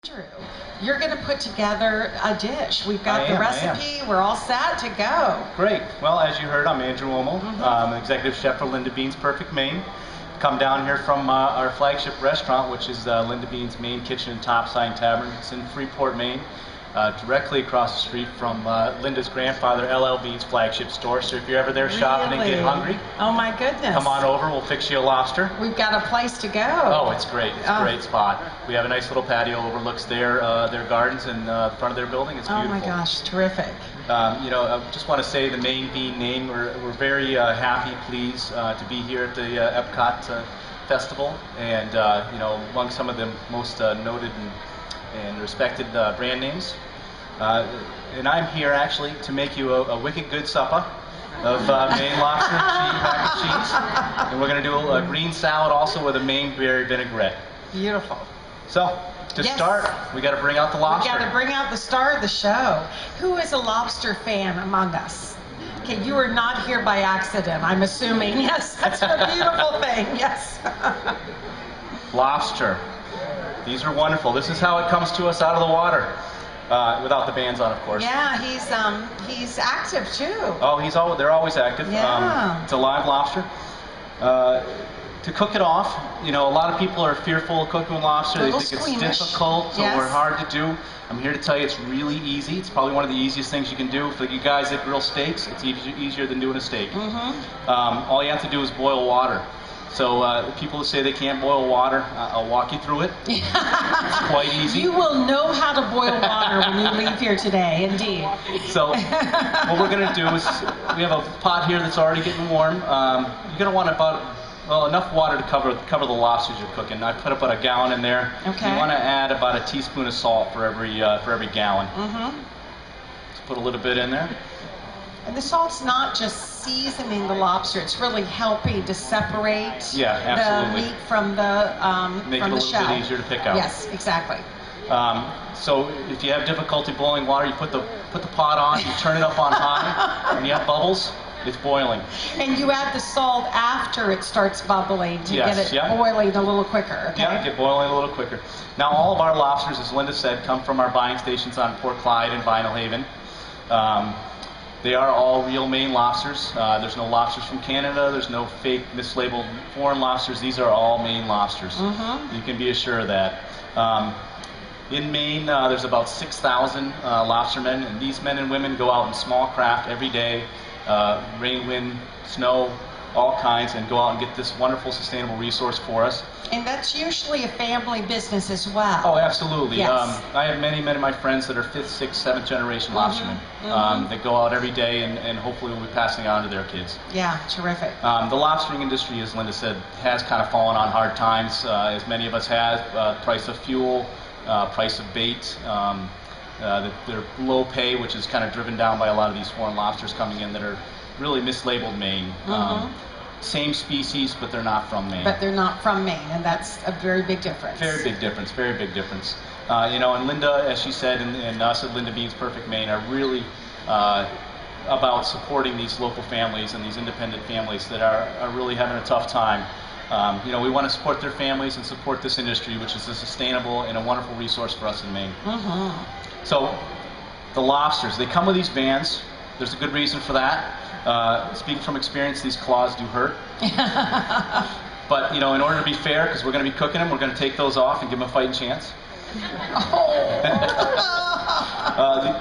True. You're going to put together a dish. We've got the recipe. We're all set to go. Great. Well, as you heard, I'm Andrew Omo, executive chef for Linda Bean's Perfect Maine. Come down here from our flagship restaurant, which is Linda Bean's Main Kitchen and Topside Tavern. It's in Freeport, Maine, directly across the street from Linda's grandfather, LL Bean's flagship store. So if you're ever there shopping and get hungry, oh my goodness, come on over. We'll fix you a lobster. We've got a place to go. Oh, it's great. It's a great spot. We have a nice little patio overlooks their gardens and front of their building. It's beautiful. Oh my gosh, terrific. You know, I just want to say the Maine Bean name. We're very happy, pleased to be here at the EPCOT Festival, and you know, among some of the most noted and respected brand names. And I'm here actually to make you a wicked good supper of Maine lobster, mac and cheese, and we're going to do a green salad also with a Maine berry vinaigrette. Beautiful. So, to start, we got to bring out the lobster. We got to bring out the star of the show. Who is a lobster fan among us? Okay, you are not here by accident, I'm assuming. Yes, that's a beautiful thing. Yes. Lobster. These are wonderful. This is how it comes to us out of the water. Without the bands on, of course. Yeah, he's active too. Oh, they're always active. Yeah. It's a live lobster. To cook it off, you know, a lot of people are fearful of cooking lobster. They think it's difficult or hard to do. I'm here to tell you it's really easy. It's probably one of the easiest things you can do. For you guys that grill steaks, it's easier than doing a steak. All you have to do is boil water. So people who say they can't boil water, I'll walk you through it. It's quite easy. You will know how to boil water when you leave here today, indeed. So what we're going to do is, we have a pot here that's already getting warm. You're going to want enough water to cover the lobsters you're cooking. I put about a gallon in there. Okay. You want to add about a teaspoon of salt for every gallon. Just put a little bit in there. And the salt's not just seasoning the lobster; it's really helping to separate the meat from the Make it a little bit easier to pick out. Yes, exactly. So if you have difficulty boiling water, you put the pot on, you turn it up on high. When you have bubbles, it's boiling. And you add the salt after it starts bubbling to get it boiling a little quicker. Okay? Yeah, get boiling a little quicker. Now all of our lobsters, as Linda said, come from our buying stations on Port Clyde and Vinyl Haven. They are all real Maine lobsters. There's no lobsters from Canada. There's no fake, mislabeled foreign lobsters. These are all Maine lobsters. You can be assured of that. In Maine, there's about 6,000 lobstermen, and these men and women go out in small craft every day, rain, wind, snow, all kinds, and go out and get this wonderful, sustainable resource for us. And that's usually a family business as well. Oh, absolutely. Yes. I have many of my friends that are 5th, 6th, 7th generation lobstermen that go out every day and hopefully will be passing it on to their kids. Yeah, terrific. The lobstering industry, as Linda said, has kind of fallen on hard times, as many of us have. Price of fuel, price of bait, their low pay, which is kind of driven down by a lot of these foreign lobsters coming in that are really mislabeled Maine. Same species, but they're not from Maine. But they're not from Maine, and that's a very big difference. Very big difference, very big difference. You know, and Linda, as she said, and us at Linda Bean's Perfect Maine are really about supporting these local families and these independent families that are really having a tough time. You know, we want to support their families and support this industry, which is a sustainable and a wonderful resource for us in Maine. So, the lobsters, they come with these bands. There's a good reason for that. Speaking from experience, these claws do hurt. But, you know, in order to be fair, because we're going to be cooking them, we're going to take those off and give them a fighting chance.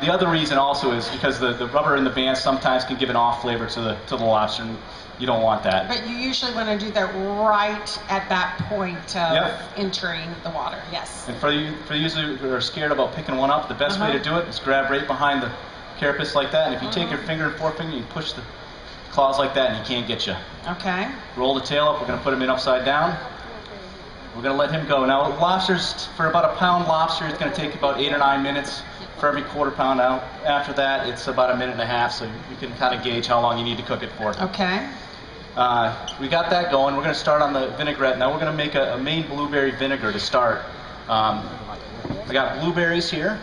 The other reason also is because the rubber in the bands sometimes can give an off flavor to the lobster, and you don't want that. But you usually want to do that right at that point of entering the water, yes. And for you who are scared about picking one up, the best way to do it is grab right behind the carapace like that, and if you take your finger and forefinger, you push the claws like that, and he can't get you. Okay. Roll the tail up. We're going to put him in upside down. We're going to let him go. Now, lobsters, for about a pound lobster, it's going to take about 8 or 9 minutes. For every quarter pound out. After that, it's about 1.5 minutes, so you can kind of gauge how long you need to cook it for. Okay. We got that going. We're going to start on the vinaigrette. Now we're going to make a Maine blueberry vinegar to start. I got blueberries here.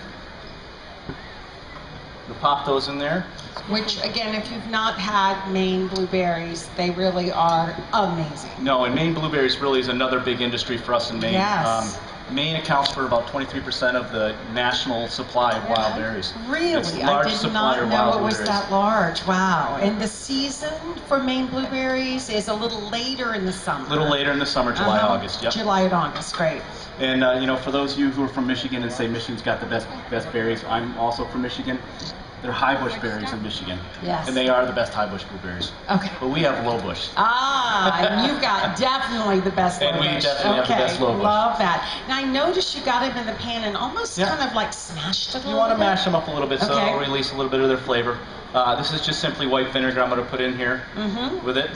We'll pop those in there. Which, again, if you've not had Maine blueberries, they really are amazing. No, and Maine blueberries really is another big industry for us in Maine. Yes. Maine accounts for about 23% of the national supply of wild berries. Really? It's the I largest did supplier not of know wild it was blueberries. that large. Wow. And the season for Maine blueberries is a little later in the summer. A little later in the summer, July, August. Yep. July and August, great. And you know, for those of you who are from Michigan and say Michigan's got the best berries, I'm also from Michigan. They're high bush berries in Michigan. Yes. And they are the best high bush blueberries. Okay. But we have low bush. And you've got definitely the best low And we bush. definitely have the best low bush. Love that. Now I noticed you got them in the pan and almost kind of like smashed it a little bit. You want to mash them up a little bit so Okay. it'll release a little bit of their flavor. This is just simply white vinegar I'm going to put in here with it.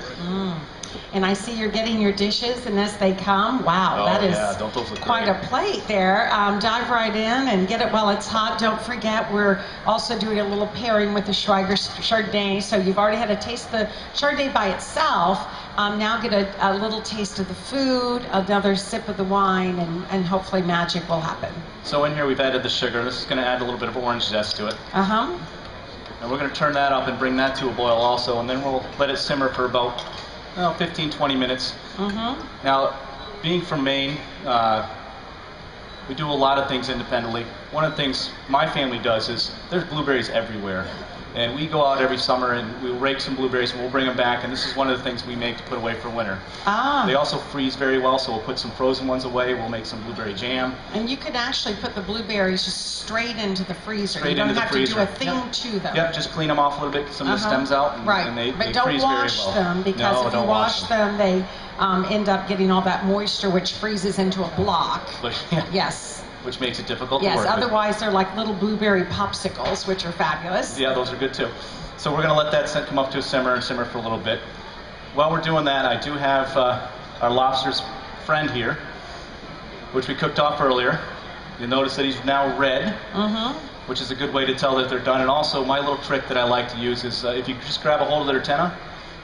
And I see you're getting your dishes, and as they come, wow, that is don't those look quite great. a plate there. Dive right in and get it while it's hot. Don't forget, we're also doing a little pairing with the Schweiger Chardonnay. So you've already had a taste of the Chardonnay by itself. Now get a little taste of the food, another sip of the wine, and hopefully magic will happen. So in here we've added the sugar. This is going to add a little bit of orange zest to it. Uh-huh. And we're going to turn that up and bring that to a boil also, and then we'll let it simmer for about 15-20 minutes. Now, being from Maine, we do a lot of things independently. One of the things my family does is there's blueberries everywhere. And we go out every summer and we'll rake some blueberries and we'll bring them back, and this is one of the things we make to put away for winter. They also freeze very well, so we'll put some frozen ones away. We'll make some blueberry jam. And you could actually put the blueberries just straight into the freezer. Straight you don't into the have freezer. to do a thing to them. Yep, just clean them off a little bit, get some of the stems out, and they but don't freeze very wash well. them, because if you wash them, they end up getting all that moisture, which freezes into a block. Yes. Which makes it difficult to Yes, work with. otherwise they're like little blueberry popsicles, which are fabulous. Yeah, those are good too. So we're going to let that come up to a simmer and simmer for a little bit. While we're doing that, I do have our lobster's friend here, which we cooked off earlier. You'll notice that he's now red, which is a good way to tell that they're done. And also, my little trick that I like to use is if you just grab a hold of their antenna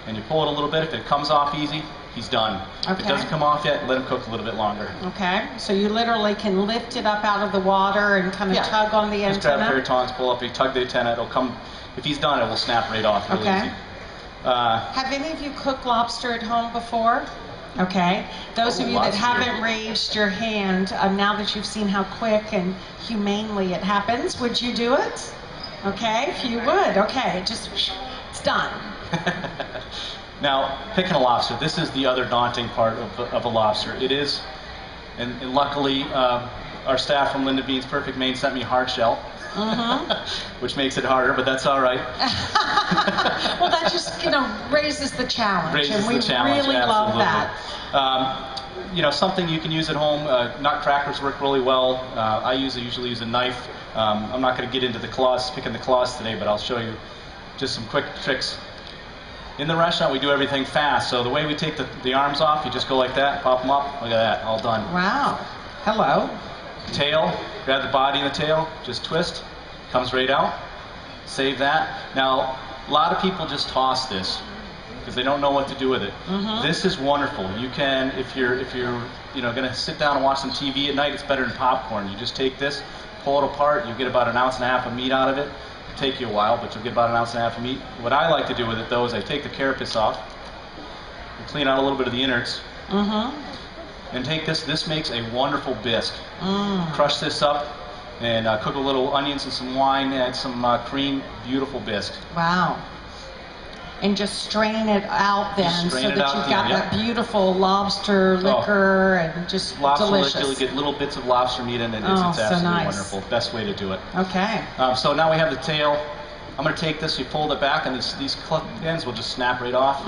and you pull it a little bit, if it comes off easy, he's done. If it doesn't come off yet, let him cook a little bit longer. Okay, so you literally can lift it up out of the water and kind of tug on the antenna? Just grab a pair of tongs, pull up, you tug the antenna, it'll come, if he's done, it will snap right off really easy. Have any of you cooked lobster at home before? Okay. Those of you that haven't raised your hand, now that you've seen how quick and humanely it happens, would you do it? Okay, if you would. Okay, it's done. Now, picking a lobster, this is the other daunting part of a lobster. It is, and luckily, our staff from Linda Bean's Perfect Maine sent me hard shell, which makes it harder, but that's all right. Well, that just, raises the challenge, and we really love that. Something you can use at home. Nut crackers work really well. I usually use a knife. I'm not going to get into picking the claws today, but I'll show you just some quick tricks. In the restaurant, we do everything fast. So the way we take the arms off, you just go like that, pop them up. Look at that, all done. Wow. Hello. Tail, grab the body and the tail, just twist, comes right out. Save that. Now, a lot of people just toss this because they don't know what to do with it. This is wonderful. You can, if you're going to sit down and watch some TV at night, it's better than popcorn. You just take this, pull it apart, you get about 1.5 ounces of meat out of it. It'll take you a while, but you'll get about 1.5 ounces of meat. What I like to do with it, though, is I take the carapace off and clean out a little bit of the innards. And take this. This makes a wonderful bisque. Crush this up and cook a little onions and some wine, add some cream. Beautiful bisque. Wow. And just strain it out then, so that you've got that beautiful lobster liquor and just lobster delicious. Liquor, you'll get little bits of lobster meat in it. It's absolutely wonderful. Best way to do it. Okay. So now we have the tail. I'm going to take this, you fold it back, and these ends will just snap right off.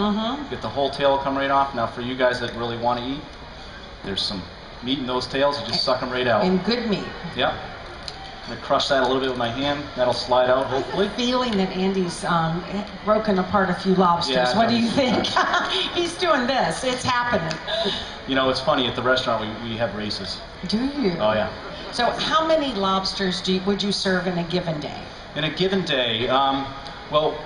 Get the whole tail come right off. Now for you guys that really want to eat, there's some meat in those tails. You just suck them right out. And good meat. Yep. I'm going to crush that a little bit with my hand. That'll slide out, hopefully. I have a feeling that Andy's broken apart a few lobsters. Yeah, what do you think? He's doing this. It's happening. It's funny. At the restaurant, we have races. Do you? Oh, yeah. So how many lobsters would you serve in a given day? In a given day, well,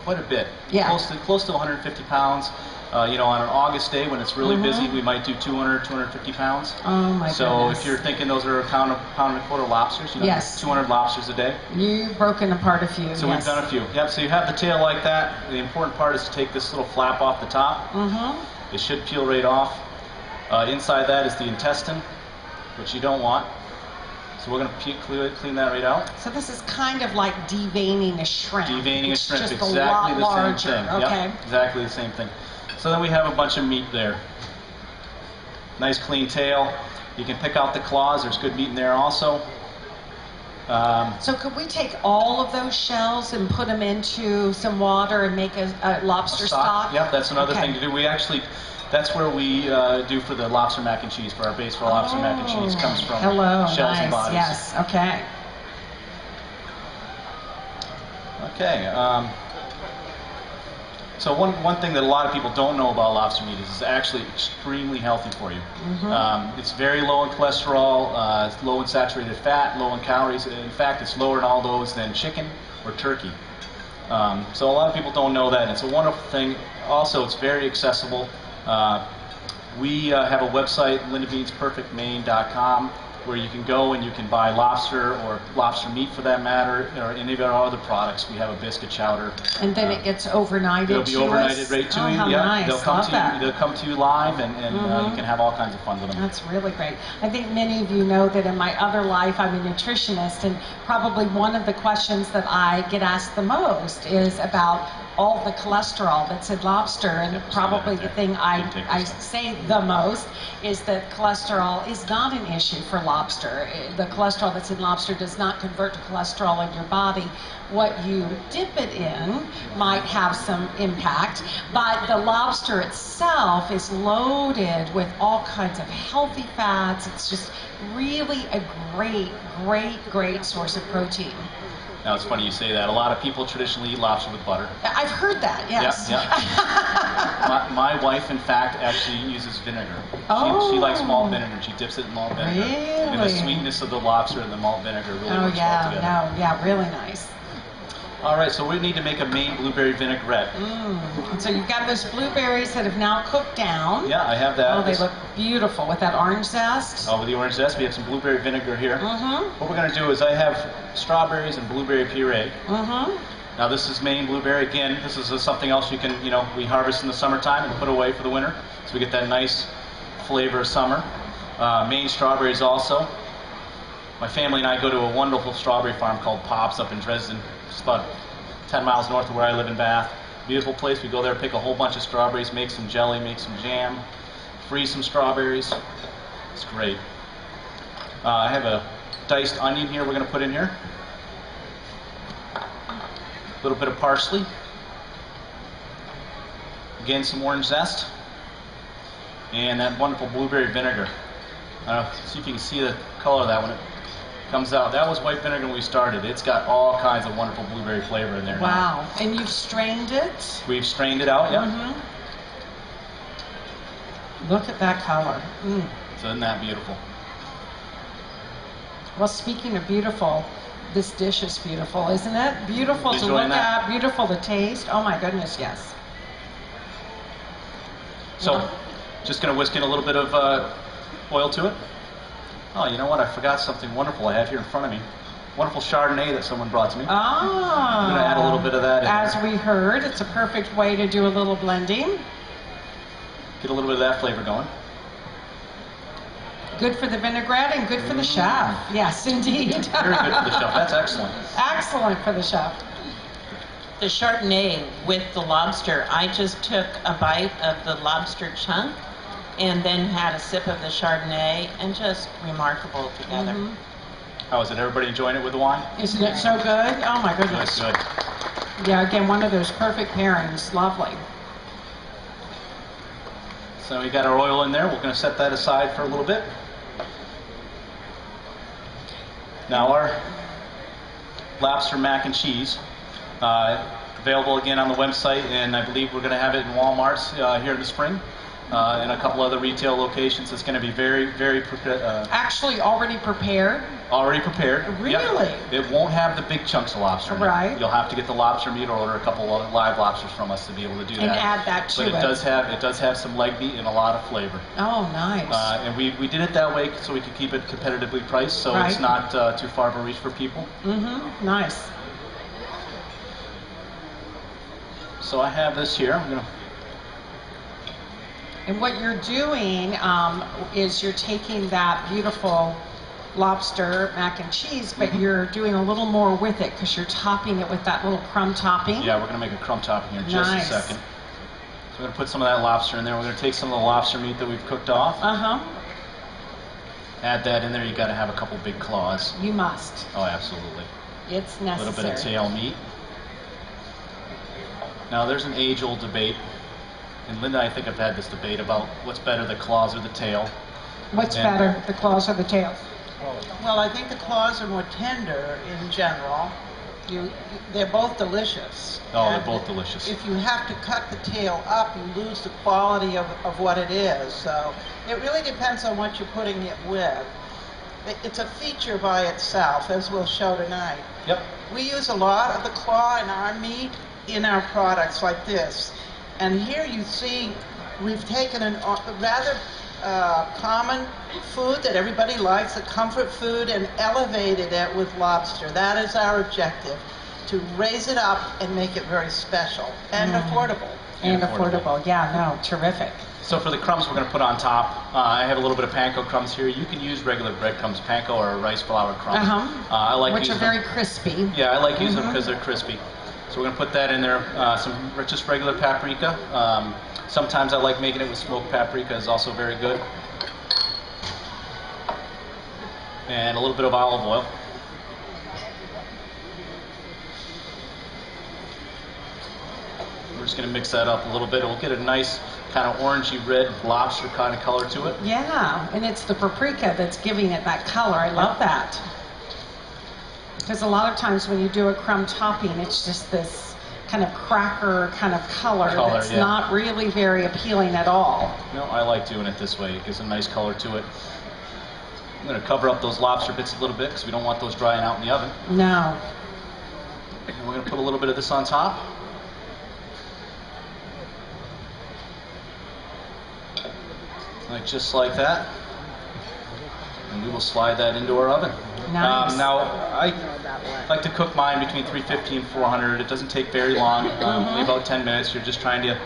quite a bit. Yeah. Close to 150 pounds. On an August day when it's really busy, we might do 200, 250 pounds. Oh my So goodness. if you're thinking those are a pound and a quarter lobsters, 200 lobsters a day. You've broken apart a few. So we've done a few. Yep, so you have the tail like that. The important part is to take this little flap off the top. It should peel right off. Inside that is the intestine. which you don't want. So we're going to clean that right out. So this is kind of like deveining a shrimp. Deveining a shrimp, just exactly a lot the larger. same thing. Okay. Yep, exactly the same thing. So then we have a bunch of meat there. Nice clean tail. You can pick out the claws. There's good meat in there also. So could we take all of those shells and put them into some water and make a lobster stock? Yep, that's another thing to do. We actually, that's where we do for the lobster mac and cheese. For our base for lobster mac and cheese comes from shells and bodies. Yes, okay. Okay. So one thing that a lot of people don't know about lobster meat is it's actually extremely healthy for you. It's very low in cholesterol, it's low in saturated fat, low in calories. In fact, it's lower in all those than chicken or turkey. So a lot of people don't know that. It's a wonderful thing. Also, it's very accessible. We have a website, lindabeansperfectmaine.com, where you can go and you can buy lobster or lobster meat for that matter, or any of our other products. We have a biscuit chowder. And then it gets overnighted to us? It'll be overnighted right to you. How nice. They'll come to you live, and you can have all kinds of fun with them. That's really great. I think many of you know that in my other life I'm a nutritionist, and probably one of the questions that I get asked the most is about all the cholesterol that's in lobster, and probably the thing I say the most is that cholesterol is not an issue for lobster. The cholesterol that's in lobster does not convert to cholesterol in your body. What you dip it in might have some impact, but the lobster itself is loaded with all kinds of healthy fats. It's just really a great source of protein. Now, it's funny you say that. A lot of people traditionally eat lobster with butter. I've heard that, yes. Yep. my wife, in fact, actually uses vinegar. Oh. She likes malt vinegar. She dips it in malt vinegar. Really? And the sweetness of the lobster and the malt vinegar really works well together. Yeah, really nice. All right, so we need to make a Maine blueberry vinaigrette. So you've got those blueberries that have now cooked down. Yeah, I have that. Oh, they look beautiful with that orange zest. Oh, with the orange zest, we have some blueberry vinegar here. What we're going to do is I have strawberries and blueberry puree. Now this is Maine blueberry. Again, this is something else you can, we harvest in the summertime and put away for the winter. So we get that nice flavor of summer. Maine strawberries also. My family and I go to a wonderful strawberry farm called Pop's up in Dresden. It's about 10 miles north of where I live in Bath. Beautiful place. We go there, pick a whole bunch of strawberries, make some jelly, make some jam, freeze some strawberries. It's great. I have a diced onion here we're going to put in here. A little bit of parsley. Again, some orange zest. And that wonderful blueberry vinegar. See if you can see the color of that when it comes out. That was white vinegar when we started. It's got all kinds of wonderful blueberry flavor in there now. Wow. And you've strained it? We've strained it out, yeah. Look at that color. So isn't that beautiful? Well, speaking of beautiful, this dish is beautiful, isn't it? Beautiful to look at, beautiful to taste. Oh my goodness, yes. So, just going to whisk in a little bit of oil to it. Oh, you know what? I forgot something wonderful I have here in front of me. Wonderful Chardonnay that someone brought to me. I'm going to add a little bit of that in. As we heard, it's a perfect way to do a little blending. Get a little bit of that flavor going. Good for the vinaigrette and good for the chef. Yes, indeed. Very good for the chef. That's excellent. Excellent for the chef. The Chardonnay with the lobster, I just took a bite of the lobster chunk and then had a sip of the Chardonnay, and just remarkable together. How is it? Everybody enjoying it with the wine? Isn't it so good? Oh my goodness. Good. Yeah, again, one of those perfect pairings. Lovely. So we got our oil in there. We're going to set that aside for a little bit. Now our lobster mac and cheese, available again on the website, and I believe we're going to have it in Walmart's here in the spring. And a couple other retail locations. It's going to be very actually already prepared. Already prepared. Really? Yep. It won't have the big chunks of lobster. Right. You'll have to get the lobster meat or order a couple of live lobsters from us to be able to do that. And add that to it. But it does have some leg meat and a lot of flavor. Oh, nice. And we did it that way so we could keep it competitively priced, so it's not too far of a reach for people. Nice. So I have this here. I'm going to And what you're doing is you're taking that beautiful lobster mac and cheese, but you're doing a little more with it because you're topping it with that little crumb topping. Yeah, we're going to make a crumb topping here in just Nice. a second. So we're going to put some of that lobster in there. We're going to take some of the lobster meat that we've cooked off. Add that in there. You got to have a couple big claws. You must. Oh, absolutely. It's A necessary. little bit of tail meat. Now, there's an age-old debate, and Linda, I think I've had this debate about what's better, the claws or the tail. What's And- better, the claws or the tails? Well, I think the claws are more tender in general. They're both delicious. Oh, they're And both delicious. If you have to cut the tail up, you lose the quality of what it is. So it really depends on what you're putting it with. It's a feature by itself, as we'll show tonight. Yep. We use a lot of the claw in our meat in our products like this. And here you see we've taken a rather common food that everybody likes, a comfort food, and elevated it with lobster. That is our objective, to raise it up and make it very special and affordable. And affordable. Yeah, no, terrific. So for the crumbs we're going to put on top, I have a little bit of panko crumbs here. You can use regular breadcrumbs, panko or rice flour crumbs. I like Which are using very them. crispy. Yeah, I like using them because they're crispy. So we're going to put that in there. Some just regular paprika. Sometimes I like making it with smoked paprika. It's also very good. And a little bit of olive oil. We're just going to mix that up a little bit. We'll get a nice kind of orangey red lobster kind of color to it. Yeah, and it's the paprika that's giving it that color. I love that. Because a lot of times when you do a crumb topping, it's just this kind of cracker kind of color that's yeah. not really very appealing at all. No, I like doing it this way. It gives a nice color to it. I'm going to cover up those lobster bits a little bit because we don't want those drying out in the oven. No. And we're going to put a little bit of this on top. Like just like that. And we will slide that into our oven. Nice. Now, I like to cook mine between 350 and 400. It doesn't take very long, only about 10 minutes. You're just trying to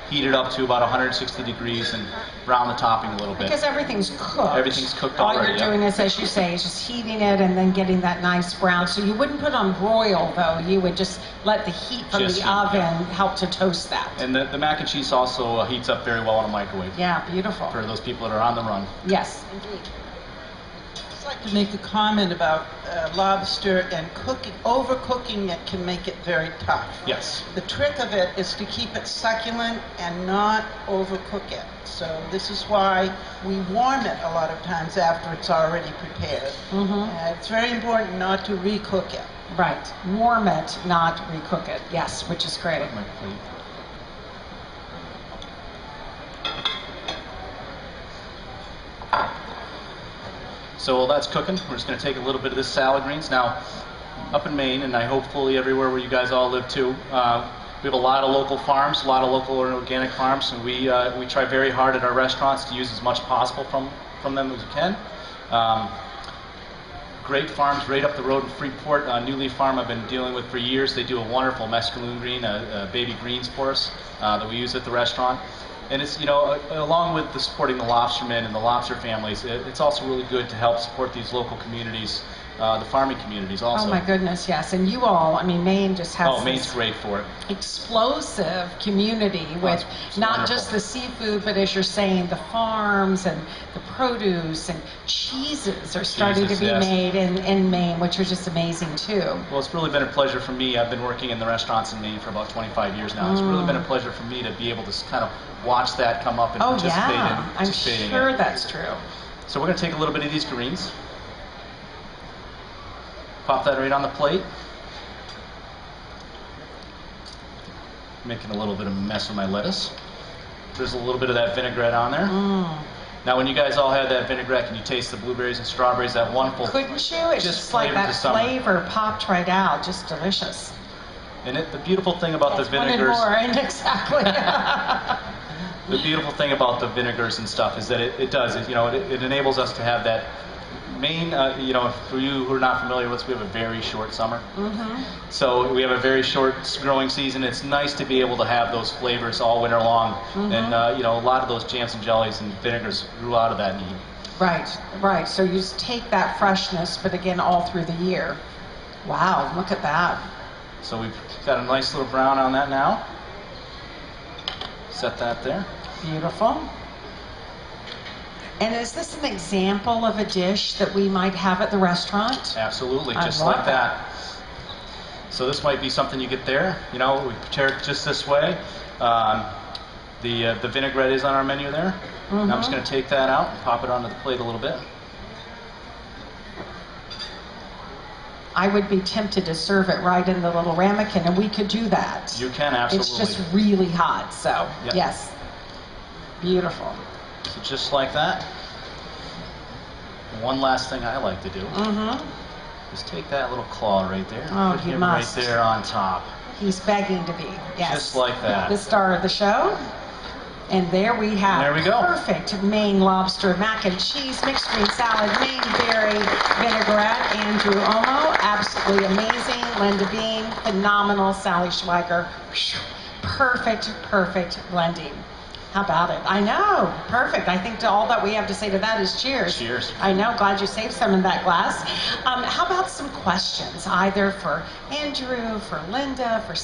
heat it up to about 160 degrees and brown the topping a little bit. Because everything's cooked. Everything's cooked All already, you're yeah. doing is, as you say, is just heating it and then getting that nice brown. So you wouldn't put on broil, though. You would just let the heat from Just the heat, oven yeah. help to toast that. And the mac and cheese also heats up very well in a microwave Yeah, beautiful. for those people that are on the run. Yes, indeed. I'd like to make a comment about lobster and cooking. Overcooking it can make it very tough. Yes. The trick of it is to keep it succulent and not overcook it. So this is why we warm it a lot of times after it's already prepared. It's very important not to recook it. Right. Warm it, not recook it. Yes, which is great. My plate. So while that's cooking, we're just going to take a little bit of this salad greens. Now, up in Maine, and I hopefully everywhere where you guys all live too, we have a lot of local farms, a lot of local and organic farms, and we try very hard at our restaurants to use as much possible from them as we can. Great farms right up the road in Freeport. New Leaf Farm I've been dealing with for years. They do a wonderful mescalune green, baby greens for us that we use at the restaurant. And it's, you know, along with supporting the lobstermen and the lobster families, it's also really good to help support these local communities, the farming communities also. Oh my goodness, yes. And you all, I mean, Maine just has Oh, Maine's this great for it. explosive community with it's not wonderful. just the seafood, but as you're saying, the farms and the produce and cheeses are starting Cheeses, to be yes. made in Maine, which are just amazing too. Well, it's really been a pleasure for me. I've been working in the restaurants in Maine for about 25 years now. It's really been a pleasure for me to be able to kind of watch that come up and Oh participate yeah, in. I'm participating sure in. that's true. So we're going to take a little bit of these greens. Pop that right on the plate. Making a little bit of a mess with my lettuce. There's a little bit of that vinaigrette on there. Now, when you guys all had that vinaigrette, can you taste the blueberries and strawberries? That wonderful. Couldn't you? It's just like flavored that the summer. flavor popped right out, just delicious. And the beautiful thing about the Yes, wanted vinegars. more, and exactly. The beautiful thing about the vinegars and stuff is that it enables us to have that Maine, you know, for you who are not familiar with us, we have a very short summer. Mm-hmm. So we have a very short growing season. It's nice to be able to have those flavors all winter long. Mm-hmm. And, you know, a lot of those jams and jellies and vinegars grew out of that need. Right, right. So you just take that freshness, but again, all through the year. Wow, look at that. So we've got a nice little brown on that now. Set that there. Beautiful. And is this an example of a dish that we might have at the restaurant? Absolutely, I just love like that. So this might be something you get there. You know, we prepare it just this way. The vinaigrette is on our menu there. Mm-hmm. And I'm just going to take that out and pop it onto the plate a little bit. I would be tempted to serve it right in the little ramekin, and we could do that. You can, absolutely. It's just really hot, so Yep. yes. Beautiful. So just like that. One last thing I like to do is take that little claw right there. Oh, put you him must. right there on top. He's begging to be. Yes. Just like that. The star of the show. And there we have There we go. perfect Maine lobster mac and cheese, mixed green salad, Maine berry vinaigrette. Andrew Omo, absolutely amazing. Linda Bean, phenomenal. Sally Schweiger, perfect, perfect blending. How about it? I know, perfect. I think all that we have to say to that is cheers. Cheers. I know, glad you saved some in that glass. How about some questions, either for Andrew, for Linda, for